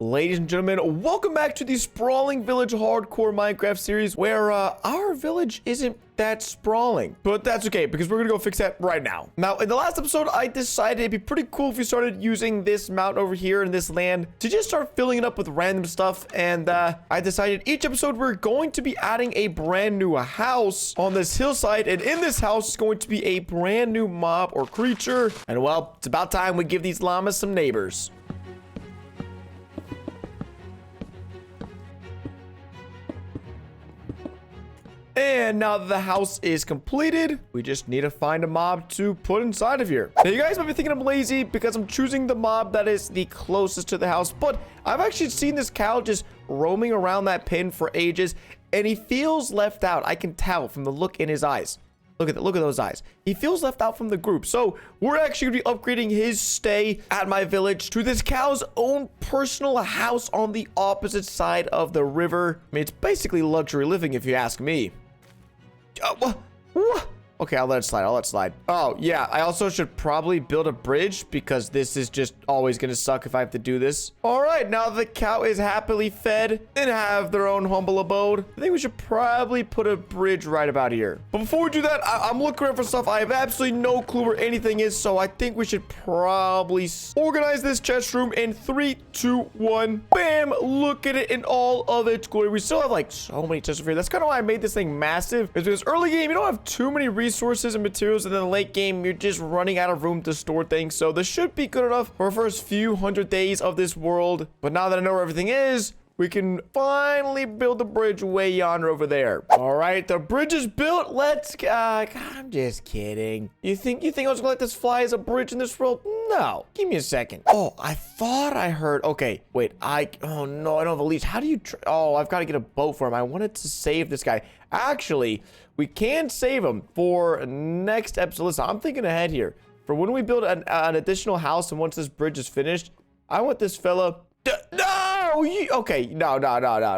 Ladies and gentlemen, welcome back to the Sprawling Village Hardcore Minecraft series where our village isn't that sprawling. But that's okay because we're gonna go fix that right now. Now, in the last episode, I decided it'd be pretty cool if we started using this mountain over here in this land to just start filling it up with random stuff. And I decided each episode we're going to be adding a brand new house on this hillside. And in this house is going to be a brand new mob or creature. And well, it's about time we give these llamas some neighbors. And now that the house is completed, we just need to find a mob to put inside of here. Now, you guys might be thinking I'm lazy because I'm choosing the mob that is the closest to the house, but I've actually seen this cow just roaming around that pen for ages, and he feels left out. I can tell from the look in his eyes. Look at those eyes. He feels left out from the group. So we're actually going to be upgrading his stay at my village to this cow's own personal house on the opposite side of the river. I mean, it's basically luxury living if you ask me. Okay, I'll let it slide. Oh, yeah, I also should probably build a bridge because this is just always gonna suck if I have to do this. All right, now the cow is happily fed and have their own humble abode, I think we should probably put a bridge right about here. But before we do that, I'm looking around for stuff. I have absolutely no clue where anything is, so I think we should probably organize this chest room in 3, 2, 1. Bam! Look at it in all of its glory. We still have like so many chests over here. That's kind of why I made this thing massive. Is because early game, you don't have too many resources and materials, and then the late game you're just running out of room to store things. So this should be good enough for our first few hundred days of this world. But now that I know where everything is, we can finally build the bridge way yonder over there. All right, the bridge is built. Let's I'm just kidding. You think I was gonna let this fly as a bridge in this world? No. Give me a second. Oh, I thought I heard. Okay, wait. Oh no, I don't have a leash. How do you oh, I've got to get a boat for him. I wanted to save this guy. Actually, we can save him for next episode. Listen, I'm thinking ahead here. For when we build an additional house and once this bridge is finished, I want this fella. No! Okay, no.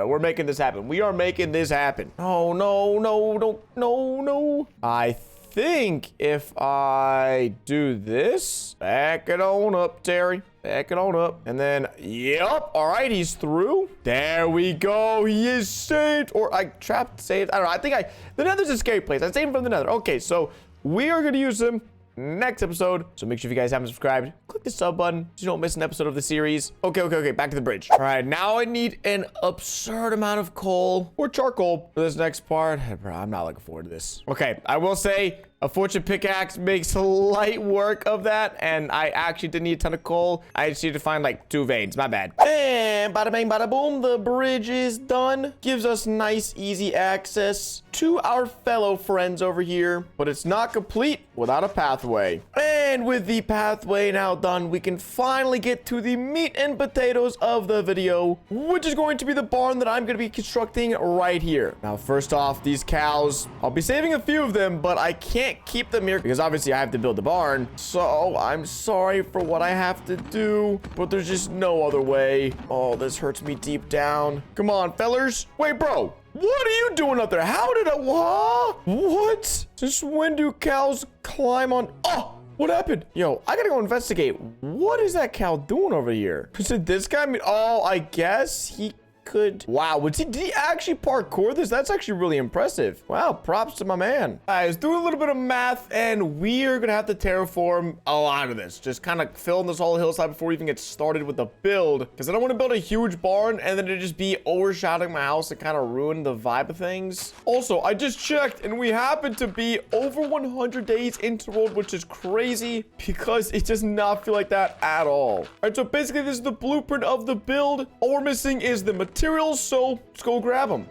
We're making this happen. We are making this happen. Oh, no. I think if I do this, back it on up, Terry. Back it on up. And then, yep. All right, he's through. There we go. He is saved. Or I trapped, saved. I don't know. I think the nether's a scary place. I saved him from the nether. Okay, so we are going to use him next episode. So make sure if you guys haven't subscribed, click the sub button so you don't miss an episode of the series. Okay. Back to the bridge. All right, now I need an absurd amount of coal or charcoal for this next part. Bro, I'm not looking forward to this. Okay, I will say a fortune pickaxe makes light work of that, and I actually didn't need a ton of coal. I just need to find like 2 veins. My bad. And bada bang, bada boom. The bridge is done. Gives us nice, easy access to our fellow friends over here, but it's not complete without a pathway. And with the pathway now done, we can finally get to the meat and potatoes of the video, which is going to be the barn that I'm going to be constructing right here. Now, first off, these cows, I'll be saving a few of them, but I can't keep them here because obviously I have to build the barn. So I'm sorry for what I have to do, but there's just no other way. Oh, this hurts me deep down. Come on, fellers. Wait, bro. What are you doing up there? How did what? Since when do cows climb on? Oh, what happened? Yo, I gotta go investigate. What is that cow doing over here? Did this guy mean? Oh, I guess he could. Wow, did he actually parkour this? That's actually really impressive. Wow, props to my man. Let's do a little bit of math, and we are gonna have to terraform a lot of this. Just kind of fill in this whole hillside before we even get started with the build, because I don't want to build a huge barn and then it just be overshadowing my house and kind of ruin the vibe of things. Also, I just checked, and we happen to be over 100 days into the world, which is crazy because it does not feel like that at all. All right, so basically this is the blueprint of the build. All we're missing is the materials, so let's go grab them.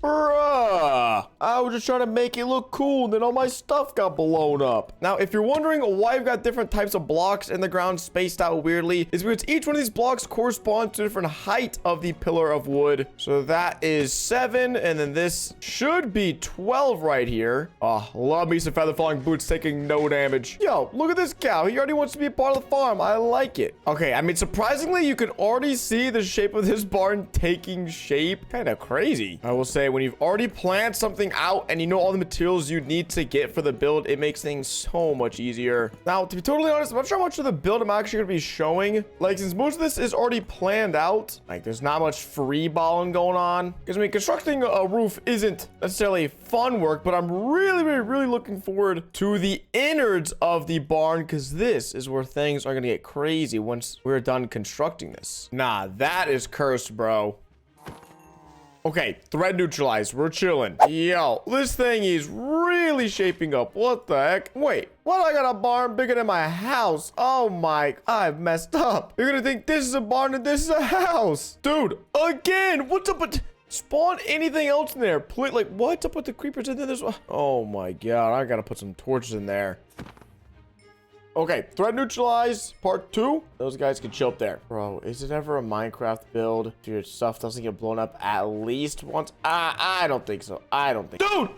Bruh, I was just trying to make it look cool, and then all my stuff got blown up. Now, if you're wondering why I've got different types of blocks in the ground spaced out weirdly, it's because each one of these blocks corresponds to a different height of the pillar of wood. So that is 7, and then this should be 12 right here. Oh, love me some feather falling boots taking no damage. Yo, look at this cow. He already wants to be a part of the farm. I like it. Okay, I mean, surprisingly, you can already see the shape of this barn taking shape. Kind of crazy. I will say, when you've already planned something out and you know all the materials you need to get for the build, it makes things so much easier. Now, to be totally honest, I'm not sure how much of the build I'm actually going to be showing. Like, since most of this is already planned out, like, there's not much free balling going on. Because, I mean, constructing a roof isn't necessarily fun work, but I'm really looking forward to the innards of the barn, because this is where things are going to get crazy once we're done constructing this. Nah, that is cursed, bro. Okay, threat neutralized. We're chilling. Yo, this thing is really shaping up. What the heck? Wait, what? I got a barn bigger than my house. Oh my, I've messed up. You're gonna think this is a barn and this is a house. Dude, again, what's up with... Spawn anything else in there, please. Like, what's up with the creepers in there? This one? Oh my god, I gotta put some torches in there. Okay, threat neutralized, part 2. Those guys can chill up there. Bro, is it ever a Minecraft build if your stuff doesn't get blown up at least once? I don't think so. I don't think. Dude,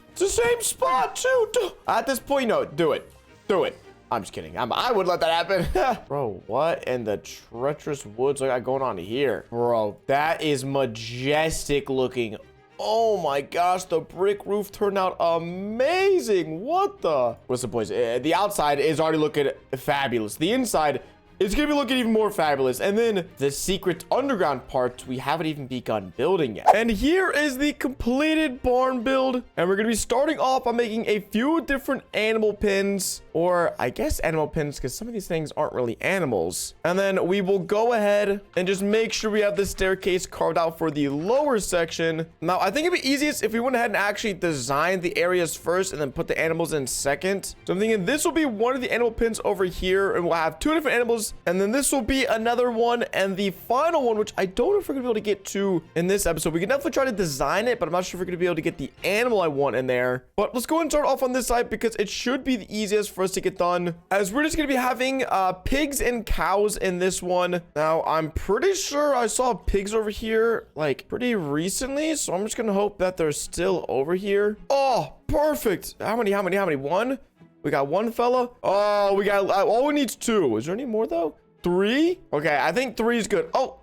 it's the same spot too. Dude. At this point, no, do it. Do it. I'm just kidding. I would let that happen. Bro, what in the treacherous woods I got going on here? Bro, that is majestic looking. Oh my gosh, the brick roof turned out amazing. What the? What's the boys? The outside is already looking fabulous. The inside is gonna be looking even more fabulous. And then the secret underground parts, we haven't even begun building yet. And here is the completed barn build. And we're gonna be starting off by making a few different animal pens, or I guess animal pens, because some of these things aren't really animals. And then we will go ahead and just make sure we have the staircase carved out for the lower section. Now, I think it'd be easiest if we went ahead and actually designed the areas first and then put the animals in second. So I'm thinking this will be one of the animal pens over here, and we'll have 2 different animals. And then this will be another one, and the final one, which I don't know if we're gonna be able to get to in this episode. We can definitely try to design it, but I'm not sure if we're gonna be able to get the animal I want in there. But let's go ahead and start off on this side, because it should be the easiest for us to get done, as we're just gonna be having pigs and cows in this one. Now, I'm pretty sure I saw pigs over here like pretty recently, so I'm just gonna hope that they're still over here. Oh, perfect. How many? 1? We got 1 fella. Oh, we got, all we need is 2. Is there any more though? 3? Okay, I think 3 is good. Oh,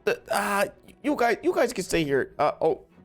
you guys can stay here.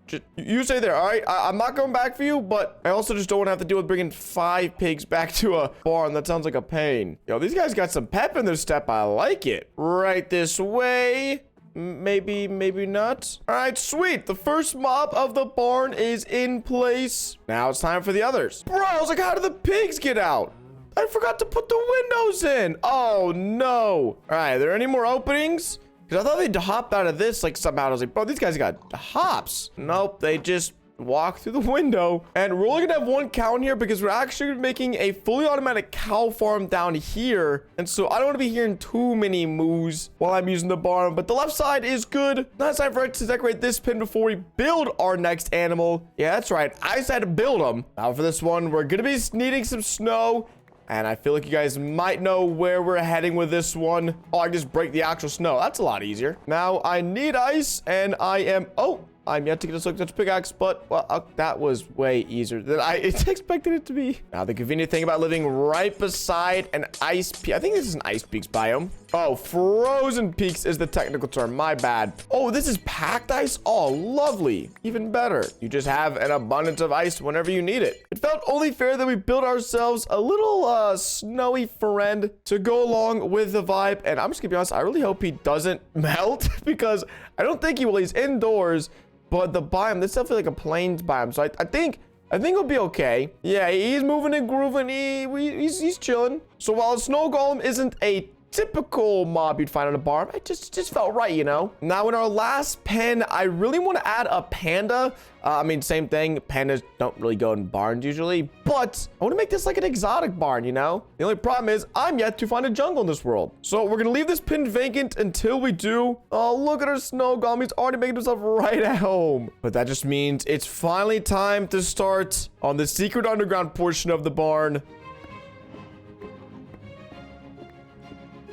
Just, you stay there, all right? I'm not going back for you, but I also just don't want to have to deal with bringing 5 pigs back to a barn. That sounds like a pain. Yo, these guys got some pep in their step. I like it. Right this way. Maybe not. All right, sweet. The first mob of the barn is in place. Now it's time for the others. Bro, I was like, how did the pigs get out? I forgot to put the windows in. Oh, no. All right, are there any more openings? Because I thought they'd hop out of this like somehow. I was like, bro, these guys got hops. Nope, they just walk through the window. And we're only gonna have 1 cow in here because we're actually making a fully automatic cow farm down here. And so I don't want to be hearing too many moos while I'm using the barn. But the left side is good. Now it's time for us to decorate this pen before we build our next animal. Yeah, that's right. I decided to build them. Now for this one, we're gonna be needing some snow. And I feel like you guys might know where we're heading with this one. Oh, I just break the actual snow. That's a lot easier. Now, I need ice, and I am... Oh, I'm yet to get a such pickaxe, but well, that was way easier than I expected it to be. Now, the convenient thing about living right beside an ice peak... I think this is an ice peaks biome. Oh, frozen peaks is the technical term. My bad. Oh, this is packed ice? Oh, lovely. Even better. You just have an abundance of ice whenever you need it. It felt only fair that we built ourselves a little snowy friend to go along with the vibe. And I'm just gonna be honest, I really hope he doesn't melt because I don't think he will. He's indoors. But the biome, this is definitely like a plains biome. So I think it'll be okay. Yeah, he's moving and grooving. He's chilling. So while a snow golem isn't a typical mob you'd find on a barn. It just felt right, you know? Now, in our last pen, I really want to add a panda. I mean, same thing. Pandas don't really go in barns usually, but I want to make this like an exotic barn, you know? The only problem is I'm yet to find a jungle in this world. So we're going to leave this pin vacant until we do. Oh, look at our snow golem. He's already making himself right at home. But that just means it's finally time to start on the secret underground portion of the barn.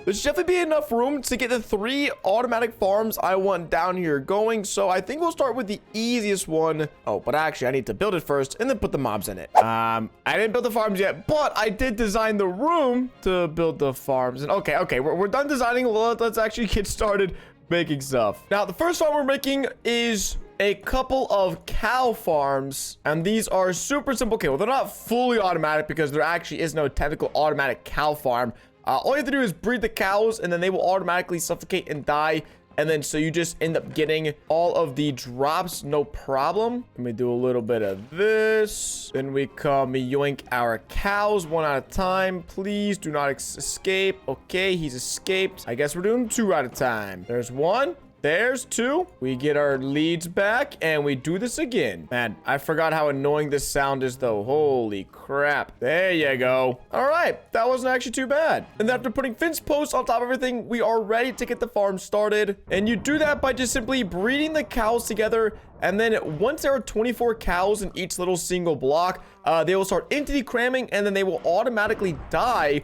There should definitely be enough room to get the 3 automatic farms I want down here going. So I think we'll start with the easiest one. Oh, but actually I need to build it first and then put the mobs in it. I didn't build the farms yet, but I did design the room to build the farms. And okay, we're done designing. Let's actually get started making stuff. Now, the first farm we're making is a couple of cow farms, and these are super simple. Okay, well, they're not fully automatic because there actually is no technical automatic cow farm. All you have to do is breed the cows, and then they will automatically suffocate and die. And then so you just end up getting all of the drops, no problem. Let me do a little bit of this. Then we come yoink our cows one at a time. Please do not escape. Okay, he's escaped. I guess we're doing 2 at a time. There's 1. There's 2. We get our leads back and we do this again. Man, I forgot how annoying this sound is though. Holy crap. There you go. All right. That wasn't actually too bad. And after putting fence posts on top of everything, we are ready to get the farm started. And you do that by just simply breeding the cows together. And then once there are 24 cows in each little single block, they will start entity cramming and then they will automatically die,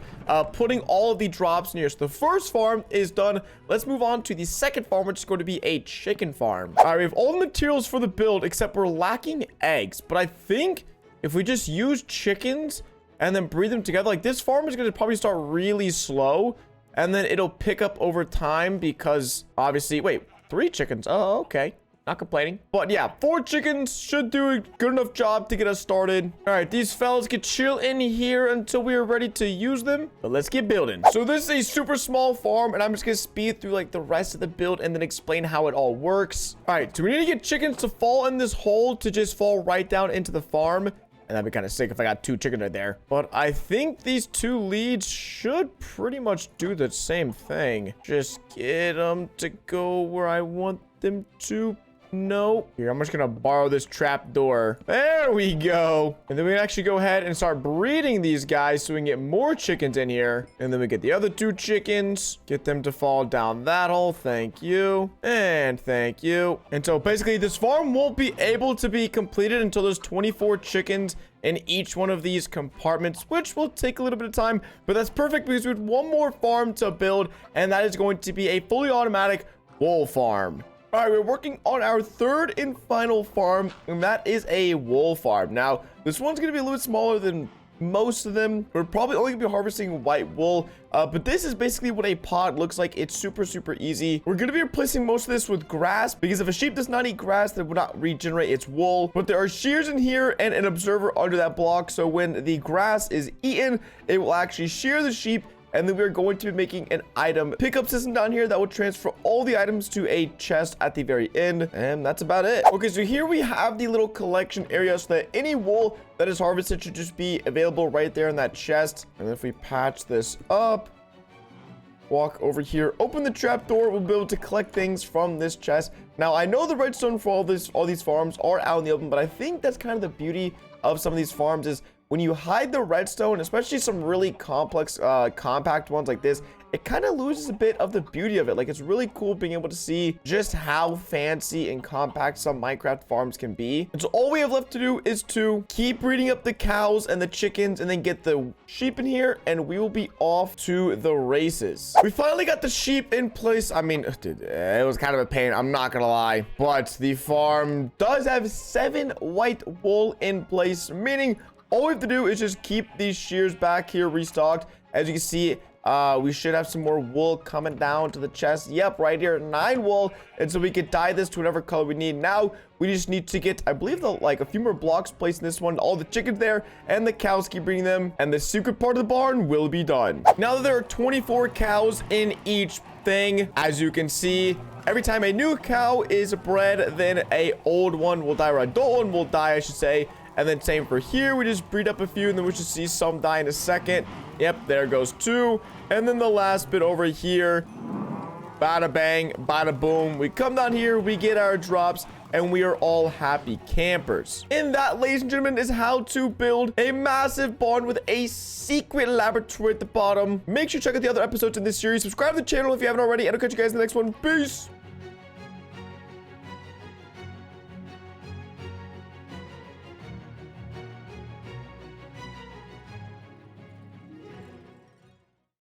putting all of the drops near. So the first farm is done. Let's move on to the second farm, which is going to be a chicken farm. All right, we have all the materials for the build, except we're lacking eggs. But I think if we just use chickens and then breed them together, like this farm is going to probably start really slow. And then it'll pick up over time because obviously, wait, 3 chickens. Oh, okay. Not complaining. But yeah, 4 chickens should do a good enough job to get us started. All right, these fellas can chill in here until we are ready to use them. But let's get building. So this is a super small farm, and I'm just gonna speed through like the rest of the build and then explain how it all works. All right, so we need to get chickens to fall in this hole to just fall right down into the farm. And that'd be kind of sick if I got 2 chickens right there. But I think these 2 leads should pretty much do the same thing. Just get them to go where I want them to. No. Here, I'm just gonna borrow this trap door. There we go. And then we can actually go ahead and start breeding these guys so we can get more chickens in here. And then we get the other 2 chickens. Get them to fall down that hole. Thank you. And thank you. And so basically this farm won't be able to be completed until there's 24 chickens in each one of these compartments, which will take a little bit of time. But that's perfect because we have 1 more farm to build. And that is going to be a fully automatic wool farm. All right, we're working on our 3rd and final farm, and that is a wool farm. Now, this one's going to be a little bit smaller than most of them. We're probably only going to be harvesting white wool, but this is basically what a pod looks like. It's super easy. We're going to be replacing most of this with grass, because if a sheep does not eat grass, that would not regenerate its wool. But there are shears in here and an observer under that block, so when the grass is eaten, it will actually shear the sheep. And then we're going to be making an item pickup system down here that will transfer all the items to a chest at the very end. And that's about it. Okay, so here we have the little collection area so that any wool that is harvested should just be available right there in that chest. And if we patch this up, walk over here, open the trap door, we'll be able to collect things from this chest. Now, I know the redstone for all these farms are out in the open, but I think that's kind of the beauty of some of these farms is when you hide the redstone, especially some really complex, compact ones like this, it kind of loses a bit of the beauty of it. Like, it's really cool being able to see just how fancy and compact some Minecraft farms can be. And so all we have left to do is to keep breeding up the cows and the chickens and then get the sheep in here, and we will be off to the races. We finally got the sheep in place. I mean, dude, it was kind of a pain, I'm not gonna lie, but the farm does have 7 white wool in place, meaning all we have to do is just keep these shears back here restocked. As you can see, we should have some more wool coming down to the chest. Yep, right here, 9 wool. And so we can dye this to whatever color we need. Now, we just need to get, I believe, like a few more blocks placed in this one. All the chickens there and the cows, keep breeding them. And the secret part of the barn will be done. Now that there are 24 cows in each thing, as you can see, every time a new cow is bred, then a old one will die, or adult one will die, I should say. And then same for here. We just breed up a few, and then we should see some die in a second. Yep, there goes 2. And then the last bit over here. Bada bang, bada boom. We come down here, we get our drops, and we are all happy campers. And that, ladies and gentlemen, is how to build a massive barn with a secret laboratory at the bottom. Make sure to check out the other episodes in this series. Subscribe to the channel if you haven't already, and I'll catch you guys in the next one. Peace.